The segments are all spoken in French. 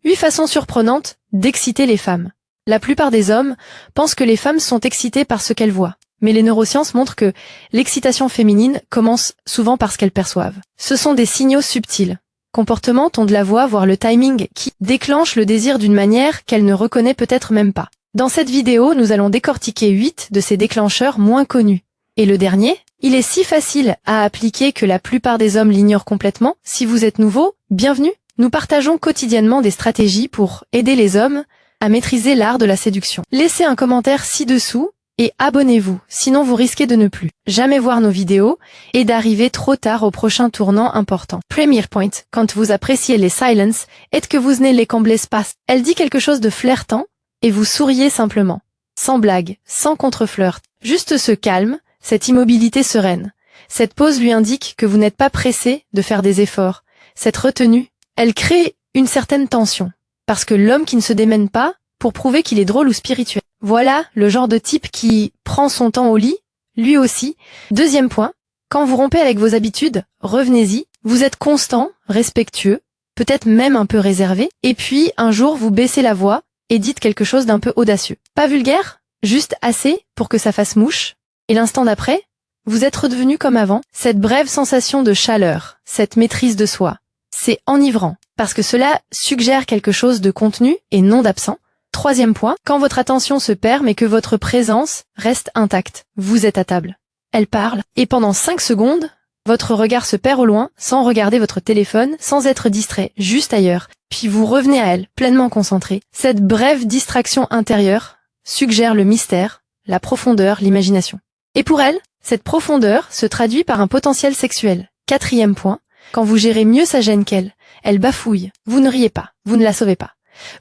8 façons surprenantes d'exciter les femmes. La plupart des hommes pensent que les femmes sont excitées par ce qu'elles voient. Mais les neurosciences montrent que l'excitation féminine commence souvent par ce qu'elles perçoivent. Ce sont des signaux subtils. Comportement, ton de la voix, voire le timing, qui déclenchent le désir d'une manière qu'elle ne reconnaît peut-être même pas. Dans cette vidéo, nous allons décortiquer 8 de ces déclencheurs moins connus. Et le dernier, il est si facile à appliquer que la plupart des hommes l'ignorent complètement. Si vous êtes nouveau, bienvenue. Nous partageons quotidiennement des stratégies pour aider les hommes à maîtriser l'art de la séduction. Laissez un commentaire ci-dessous et abonnez-vous, sinon vous risquez de ne plus jamais voir nos vidéos et d'arriver trop tard au prochain tournant important. Premier point, quand vous appréciez les silences et que vous n'êtes les combles pas. Elle dit quelque chose de flirtant et vous souriez simplement. Sans blague, sans contre-flirt, juste ce calme, cette immobilité sereine. Cette pause lui indique que vous n'êtes pas pressé de faire des efforts. Cette retenue, elle crée une certaine tension. Parce que l'homme qui ne se démène pas pour prouver qu'il est drôle ou spirituel. Voilà le genre de type qui prend son temps au lit, lui aussi. Deuxième point, quand vous rompez avec vos habitudes, revenez-y. Vous êtes constant, respectueux, peut-être même un peu réservé. Et puis, un jour, vous baissez la voix et dites quelque chose d'un peu audacieux. Pas vulgaire, juste assez pour que ça fasse mouche. Et l'instant d'après, vous êtes redevenu comme avant. Cette brève sensation de chaleur, cette maîtrise de soi, c'est enivrant. Parce que cela suggère quelque chose de contenu et non d'absent. Troisième point, quand votre attention se perd mais que votre présence reste intacte, vous êtes à table. Elle parle, et pendant 5 secondes, votre regard se perd au loin, sans regarder votre téléphone, sans être distrait, juste ailleurs. Puis vous revenez à elle, pleinement concentré. Cette brève distraction intérieure suggère le mystère, la profondeur, l'imagination. Et pour elle, cette profondeur se traduit par un potentiel sexuel. Quatrième point, quand vous gérez mieux sa gêne qu'elle, elle bafouille. Vous ne riez pas, vous ne la sauvez pas.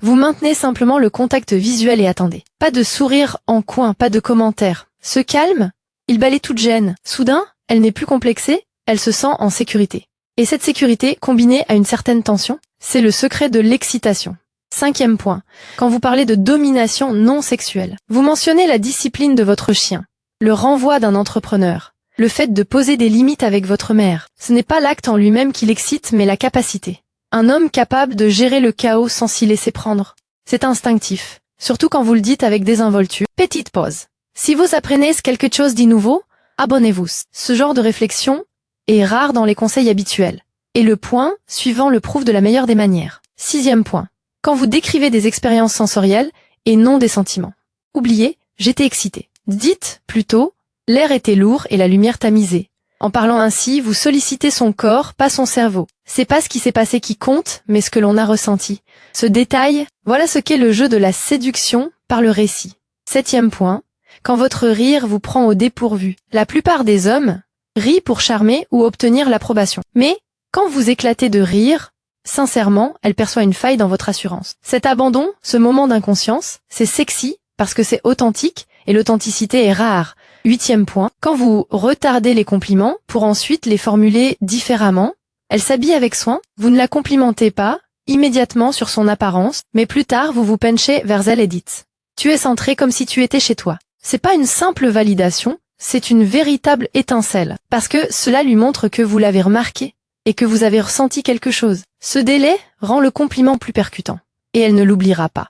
Vous maintenez simplement le contact visuel et attendez. Pas de sourire en coin, pas de commentaires. Ce calme, il balaie toute gêne. Soudain, elle n'est plus complexée, elle se sent en sécurité. Et cette sécurité, combinée à une certaine tension, c'est le secret de l'excitation. Cinquième point, quand vous parlez de domination non sexuelle, vous mentionnez la discipline de votre chien, le renvoi d'un entrepreneur, le fait de poser des limites avec votre mère. Ce n'est pas l'acte en lui-même qui l'excite, mais la capacité. Un homme capable de gérer le chaos sans s'y laisser prendre. C'est instinctif, surtout quand vous le dites avec désinvolture. Petite pause. Si vous apprenez quelque chose d'innouveau, abonnez-vous. Ce genre de réflexion est rare dans les conseils habituels. Et le point suivant le prouve de la meilleure des manières. Sixième point. Quand vous décrivez des expériences sensorielles et non des sentiments. Oubliez, j'étais excité. Dites, plutôt, l'air était lourd et la lumière tamisée. En parlant ainsi, vous sollicitez son corps, pas son cerveau. C'est pas ce qui s'est passé qui compte, mais ce que l'on a ressenti. Ce détail, voilà ce qu'est le jeu de la séduction par le récit. Septième point, quand votre rire vous prend au dépourvu. La plupart des hommes rient pour charmer ou obtenir l'approbation. Mais, quand vous éclatez de rire, sincèrement, elle perçoit une faille dans votre assurance. Cet abandon, ce moment d'inconscience, c'est sexy parce que c'est authentique et l'authenticité est rare. Huitième point, quand vous retardez les compliments pour ensuite les formuler différemment, elle s'habille avec soin, vous ne la complimentez pas immédiatement sur son apparence, mais plus tard vous vous penchez vers elle et dites « Tu es centré comme si tu étais chez toi ». C'est pas une simple validation, c'est une véritable étincelle, parce que cela lui montre que vous l'avez remarqué et que vous avez ressenti quelque chose. Ce délai rend le compliment plus percutant, et elle ne l'oubliera pas.